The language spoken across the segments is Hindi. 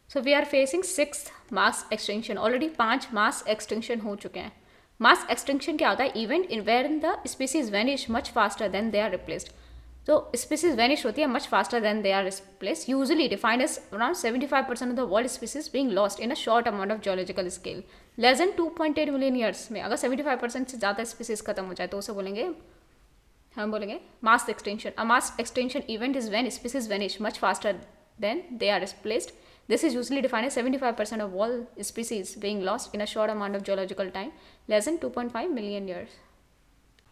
So we are facing 6th mass extinction. Already 5 mass extinction हो चुके हैं. मास एक्सटिंक्शन क्या होता है? Event in where in the species vanish much faster than they are replaced. तो स्पीसीज वेनिश होती है much faster than they are replaced, usually defined as around 75% of the world species being lost in a short amount of geological scale. Less than 2.8 million years में अगर 75% से ज़्यादा स्पीसीज खत्म हो जाए तो उसे बोलेंगे, हम बोलेंगे mass extension. A mass extension event is when species vanish much faster than they are replaced. This is usually defined as 75% of all species being lost in a short amount of geological time, less than 2.5 million years.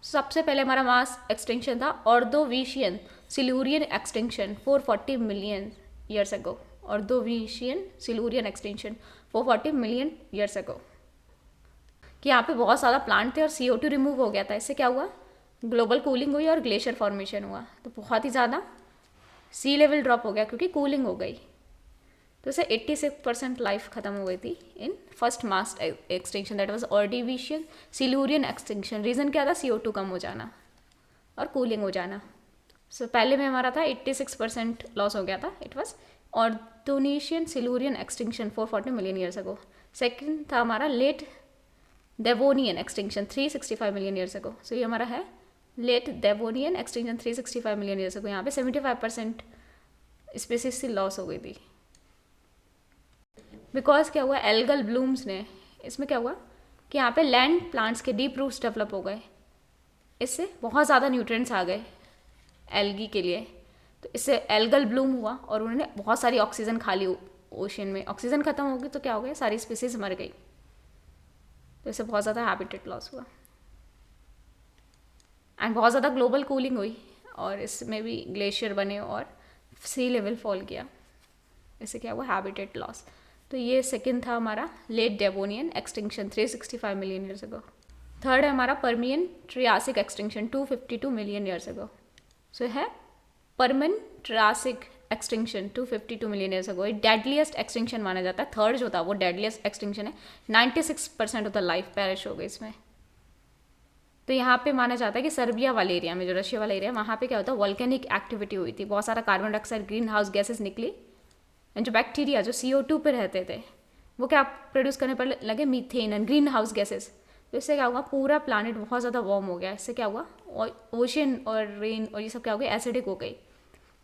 सबसे पहले हमारा मास एक्सटिंक्शन था Ordovician Silurian extinction 440 million years अगो. Ordovician Silurian extinction 440 million years अगो. कि यहाँ पे बहुत ज़्यादा प्लांट थे और CO2 रिमूव हो गया था. इससे क्या हुआ? ग्लोबल कूलिंग हुई और ग्लेशियर फॉर्मेशन हुआ. तो बहुत ही ज़्यादा सी लेवल ड्रॉप हो गया क्योंकि कूलिंग हो गई. तो इससे 86% लाइफ खत्म हो गई थी in first mass extinction, that was Ordovician Silurian extinction. Reason क्या था? CO2 कम हो जाना और कूलिंग हो जाना. सो पहले में हमारा था 86% लॉस हो गया था. It was Ordovician Silurian extinction 440 million years ago. Second था हमारा late Devonian extinction 365 million years ago. So ये हमारा है late Devonian extinction 365 million years ago. यहाँ पे 75% स्पीसीज से लॉस हो गई थी. बिकॉज क्या हुआ? एल्गल ब्लूम्स ने, इसमें क्या हुआ कि यहाँ पे लैंड प्लांट्स के डीप रूट्स डेवलप हो गए. इससे बहुत ज़्यादा न्यूट्रिएंट्स आ गए एल्गी के लिए. तो इससे एल्गल ब्लूम हुआ और उन्होंने बहुत सारी ऑक्सीजन खा ली ओशन में. ऑक्सीजन खत्म हो गई तो क्या हो गया? सारी स्पीसीज मर गई. तो इससे बहुत ज़्यादा हैबिटेट लॉस हुआ एंड बहुत ज़्यादा ग्लोबल कूलिंग हुई और इसमें भी ग्लेशियर बने और सी लेवल फॉल किया. इससे क्या हुआ? Habitat loss. तो ये सेकंड था हमारा late Devonian extinction 365 million years ago. Third है हमारा Permian Triassic extinction 252 million years ago. So है Permian Triassic extinction 252 million years ago. Deadliest extinction माना जाता है. थर्ड जो था वो डेडलीस्ट एक्सटिंक्शन है. 96% ऑफ द लाइफ पेरिश हो गई इसमें. तो यहाँ पे माना जाता है कि सर्बिया वाले एरिया में, जो रशिया वाला एरिया, वहाँ पे क्या होता है? वॉल्केनिक एक्टिविटी हुई थी. बहुत सारा carbon dioxide green house gases निकली एंड जो बैक्टीरिया जो CO2 पे रहते थे वो क्या प्रोड्यूस करने पर लगे? Methane and green house gases. तो इससे क्या हुआ? पूरा प्लानट बहुत ज़्यादा वार्म हो गया. इससे क्या हुआ? ओशन और रेन और ये सब क्या हो गया? एसिडिक हो गई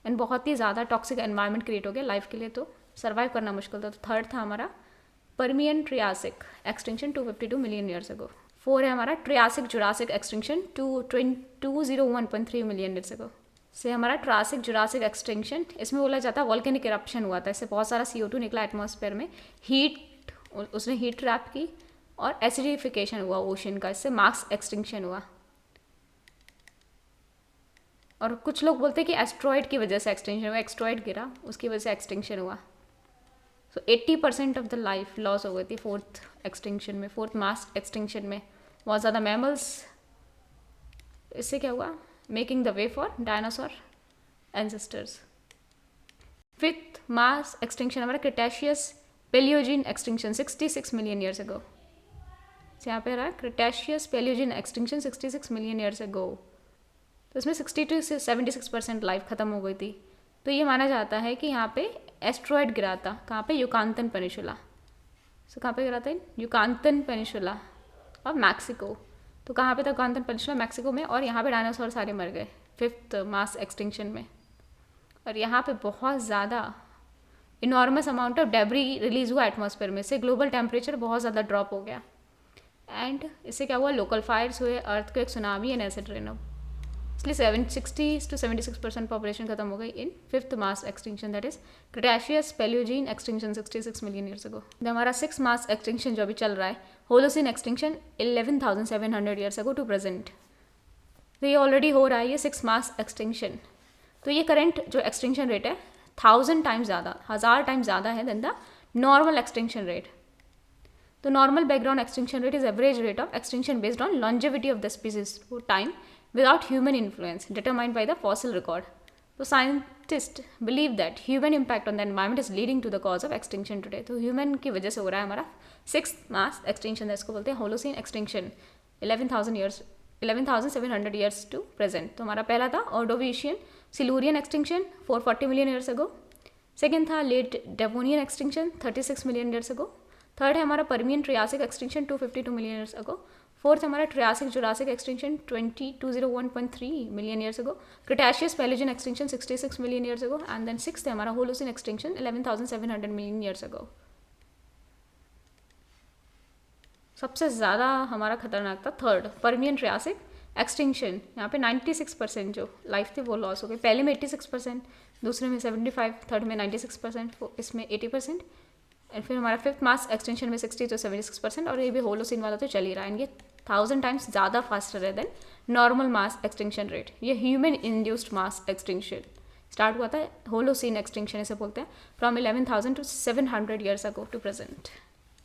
एंड बहुत ही ज़्यादा टॉक्सिक एनवायरनमेंट क्रिएट हो गया लाइफ के लिए. तो सर्वाइव करना मुश्किल था. तो थर्ड था हमारा Permian Triassic extinction 252 million years अगो. फोर है हमारा Triassic Jurassic extinction 201.3 million years अगो. से हमारा ट्रासिक जुरासिक एक्सटिंक्शन, इसमें बोला जाता है वॉल्केनिक इरप्शन हुआ था. इससे बहुत सारा CO2 निकला एटमॉस्फेयर में. हीट, उसने हीट ट्रैप की और एसिडिफिकेशन हुआ ओशन का. इससे मास एक्सटिंक्शन हुआ. और कुछ लोग बोलते हैं कि एस्ट्रॉयड की वजह से एक्सटिंक्शन हुआ. एस्ट्रॉयड गिरा, उसकी वजह से एक्सटिंक्शन हुआ. So 80% of the life loss हो गई थी फोर्थ एक्सटिंक्शन में, फोर्थ मास एक्सटिंक्शन में. बहुत ज़्यादा मैमल्स. इससे क्या हुआ? Making the way for dinosaur ancestors. Fifth mass extinction हमारा Cretaceous Paleogene extinction 66 million years ago. यहाँ पे रहा Cretaceous Paleogene extinction 66 million years ago. तो इसमें 62 से 76% लाइफ खत्म हो गई थी. तो ये माना जाता है कि यहाँ पे एस्ट्रॉयड गिरा था. कहाँ पे? युकांतन पेनिनसुला. सो कहाँ पे गिरा था? युकांतन पेनिनसुला और मैक्सिको. तो कहाँ पे था युकांतन पेनिनसुला? मैक्सिको में. और यहाँ पे डायनासोर सारे मर गए फिफ्थ मास एक्सटिंक्शन में. और यहाँ पे बहुत ज़्यादा enormous amount of debris release हुआ एटमॉस्फेयर में. से ग्लोबल टेम्परेचर बहुत ज़्यादा ड्रॉप हो गया एंड इससे क्या हुआ? लोकल फायर्स हुए, earthquake, tsunami and acid rain. इसलिए 60 to 76% पॉपुलेशन खत्म हो गई in fifth mass extinction, that is cretaceous paleogene extinction 66 million years ago. हमारा सिक्स मास एक्सटिंक्शन जो अभी चल रहा है, holocene extinction 11,700 years ago to present. तो ये ऑलरेडी हो रहा है ये सिक्स मास एक्सटिंक्शन. तो ये करंट जो एक्सटिंक्शन रेट है 1000 टाइम्स ज़्यादा, 1000 टाइम्स ज़्यादा है than the normal extinction rate. तो normal background extinction rate is average rate of extinction based on longevity of the species for time without human influence determined by the fossil record. So scientists believe that human impact on the environment is leading to the cause of extinction today. तो human की वजह से हो रहा है हमारा सिक्स मास एक्सटिंक्शन, इसको बोलते हैं Holocene extinction 11,700 years to present. तो हमारा पहला था Ordovician Silurian extinction 440 million years ago. Second था late Devonian extinction 36 million years ago. Third है हमारा Permian Triassic extinction 252 million years ago. Fourth हमारा Triassic Jurassic extinction 201.3 million years ago. Cretaceous Paleogene extinction 66 million years ago. And then sixth है हमारा Holocene extinction 11,700 million years ago. सबसे ज़्यादा हमारा खतरनाक था थर्ड परमियन ट्रियासिक एक्सटिंक्शन। यहाँ पे 96% जो लाइफ थी वो लॉस हो गई। पहले में 86%, दूसरे में 75, थर्ड में 96%, इसमें 80%, एंड फिर हमारा फिफ्थ मास एक्सटेंशन में 60 to 76%, और ये भी होलोसिन वाला तो चल ही रहा है। ये 1000 टाइम्स ज़्यादा फास्टर है than normal mass extinction rate. ये human induced mass extinction start हुआ था, होलोसिन एक्सटिंक्शन इसे बोलते हैं, from 11,000 to 700 years ago to present.